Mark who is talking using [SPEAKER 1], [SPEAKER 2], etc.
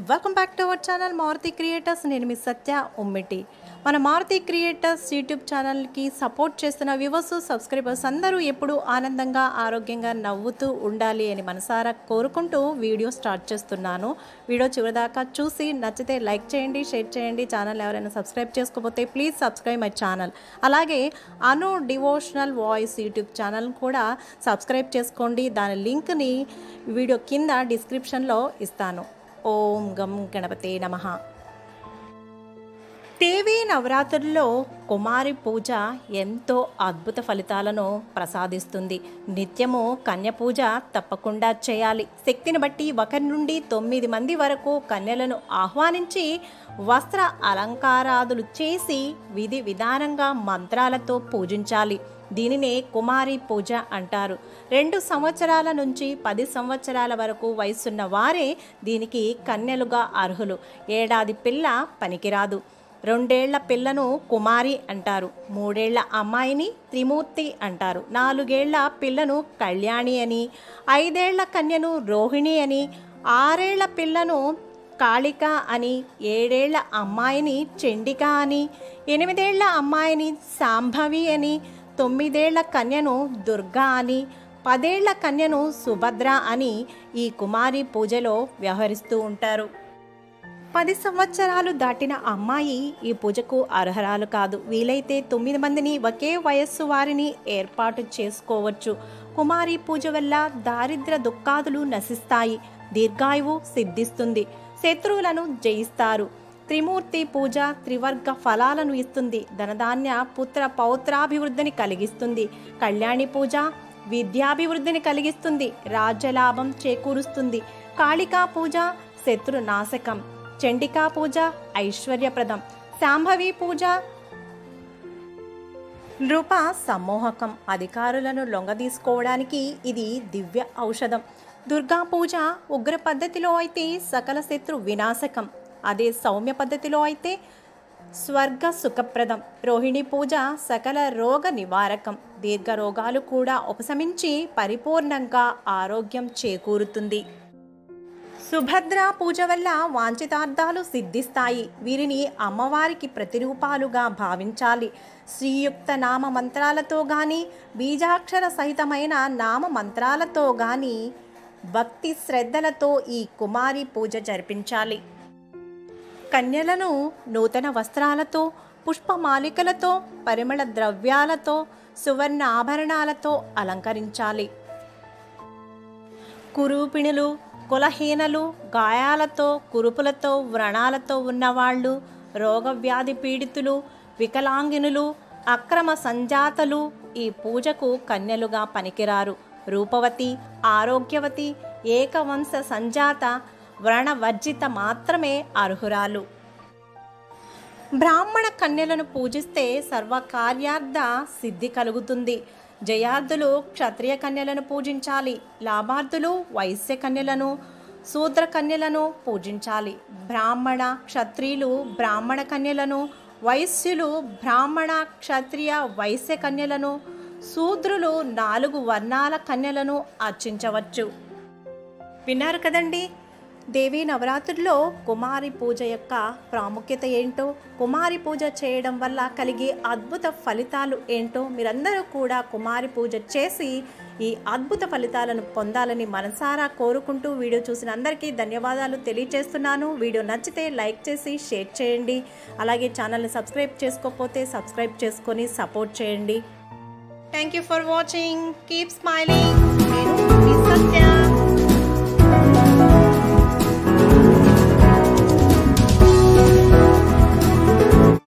[SPEAKER 1] Welcome back to our channel Maruti creators. నేను మీ సత్య ఉమ్మిటి. మన మారుతి క్రియేటర్స్ యూట్యూబ్ ఛానల్కి సపోర్ట్ చేస్తున్న వ్యూవర్స్, సబ్స్క్రైబర్స్ అందరూ ఎప్పుడూ ఆనందంగా ఆరోగ్యంగా నవ్వుతూ ఉండాలి అని మనసారా కోరుకుంటూ వీడియో స్టార్ట్ చేస్తున్నాను. వీడియో చివరిదాకా చూసి నచ్చితే లైక్ చేయండి, షేర్ చేయండి. ఛానల్ ఎవరైనా సబ్స్క్రైబ్ చేసుకోకపోతే ప్లీజ్ సబ్స్క్రైబ్ మై ఛానల్. అలాగే అను డివోషనల్ వాయిస్ యూట్యూబ్ ఛానల్ కూడా సబ్స్క్రైబ్ చేసుకోండి. దాని లింక్ని వీడియో కింద డిస్క్రిప్షన్లో ఇస్తాను. ఓం గం గణపతే నమః. దేవీ నవరాత్రుల్లో కుమారి పూజ ఎంతో అద్భుత ఫలితాలను ప్రసాదిస్తుంది. నిత్యము కన్య పూజ తప్పకుండా చేయాలి. శక్తిని బట్టి 1 నుండి 9 మంది వరకు కన్యలను ఆహ్వానించి వస్త్ర అలంకారాదులు చేసి విధి విధానంగా మంత్రాలతో పూజించాలి. దీనినే కుమారి పూజ అంటారు. 2 సంవత్సరాల నుంచి 10 సంవత్సరాల వరకు వయసున్న వారే దీనికి కన్యలుగా అర్హులు. ఏడాది పిల్ల పనికిరాదు. 2 ఏళ్ల పిల్లను కుమారి అంటారు. 3 ఏళ్ల అమ్మాయిని త్రిమూర్తి అంటారు. 4 ఏళ్ల పిల్లను కళ్యాణి అని, 5 ఏళ్ల కన్యను రోహిణి అని, 6 ఏళ్ల పిల్లను కాళిక అని, 7 ఏళ్ల అమ్మాయిని చండిక అని, 8 ఏళ్ల అమ్మాయిని శాంభవి అని, 9 ఏళ్ల కన్యను దుర్గా అని, 10 ఏళ్ల కన్యను సుభద్ర అని ఈ కుమారి పూజలో వ్యవహరిస్తూ ఉంటారు. 10 సంవత్సరాలు దాటిన అమ్మాయి ఈ పూజకు అర్హరాలు కాదు. వీలైతే 9 మందిని ఒకే వయస్సు వారిని ఏర్పాటు చేసుకోవచ్చు. కుమారి పూజ వల్ల దారిద్ర దుఃఖాదులు నశిస్తాయి. దీర్ఘాయువు సిద్ధిస్తుంది. శత్రువులను జయిస్తారు. త్రిమూర్తి పూజ త్రివర్గ ఫలాలను ఇస్తుంది. ధనధాన్య పుత్ర పౌత్రాభివృద్ధిని కలిగిస్తుంది. కళ్యాణి పూజ విద్యాభివృద్ధిని కలిగిస్తుంది. రాజ్యలాభం చేకూరుస్తుంది. కాళికా పూజ శత్రునాశకం. చండికా పూజ ఐశ్వర్యప్రదం. శాంభవి పూజ నృప సమ్మోహకం. అధికారులను లొంగదీసుకోవడానికి ఇది దివ్య ఔషధం. దుర్గా పూజ ఉగ్ర పద్ధతిలో అయితే సకల శత్రు వినాశకం. అదే సౌమ్య పద్ధతిలో అయితే స్వర్గ సుఖప్రదం. రోహిణి పూజ సకల రోగ నివారకం. దీర్ఘ రోగాలు కూడా ఉపశమించి పరిపూర్ణంగా ఆరోగ్యం చేకూరుతుంది. సుభద్ర పూజ వల్ల వాంఛితార్థాలు సిద్ధిస్తాయి. వీరిని అమ్మవారికి ప్రతిరూపాలుగా భావించాలి. శ్రీయుక్త నామ మంత్రాలతో కానీ, బీజాక్షర సహితమైన నామ మంత్రాలతో కానీ భక్తి శ్రద్ధలతో ఈ కుమారి పూజ జరిపించాలి. కన్యలను నూతన వస్త్రాలతో, పుష్పమాలికలతో, పరిమళ ద్రవ్యాలతో, సువర్ణ ఆభరణాలతో అలంకరించాలి. కురూపిణులు, కులహీనలు, గాయాలతో, కురుపులతో, వ్రణాలతో ఉన్నవాళ్ళు, రోగవ్యాధి పీడితులు, వికలాంగినులు, అక్రమ సంజాతలు ఈ పూజకు కన్యలుగా పనికిరారు. రూపవతి, ఆరోగ్యవతి, ఏకవంశ సంజాత, వ్రణవర్జిత మాత్రమే అర్హురాలు. బ్రాహ్మణ కన్యలను పూజిస్తే సర్వకార్యార్థ సిద్ధి కలుగుతుంది. జయార్థులు క్షత్రియ కన్యలను పూజించాలి. లాభార్థులు వైశ్య కన్యలను, శూద్ర కన్యలను పూజించాలి. బ్రాహ్మణ క్షత్రియులు బ్రాహ్మణ కన్యలను, వైశ్యులు బ్రాహ్మణ క్షత్రియ వైశ్య కన్యలను, శూద్రులు 4 వర్ణాల కన్యలను అర్చించవచ్చు. విన్నారు కదండి, దేవీ నవరాత్రుల్లో కుమారి పూజ యొక్క ప్రాముఖ్యత ఏంటో, కుమారి పూజ చేయడం వల్ల కలిగే అద్భుత ఫలితాలు ఏంటో. మీరందరూ కూడా కుమారి పూజ చేసి ఈ అద్భుత ఫలితాలను పొందాలని మనసారా కోరుకుంటూ వీడియో చూసిన అందరికీ ధన్యవాదాలు తెలియజేస్తున్నాను. వీడియో నచ్చితే లైక్ చేసి షేర్ చేయండి. అలాగే ఛానల్ని సబ్స్క్రైబ్ చేసుకోకపోతే సబ్స్క్రైబ్ చేసుకొని సపోర్ట్ చేయండి. Thank you for watching. Keep smiling.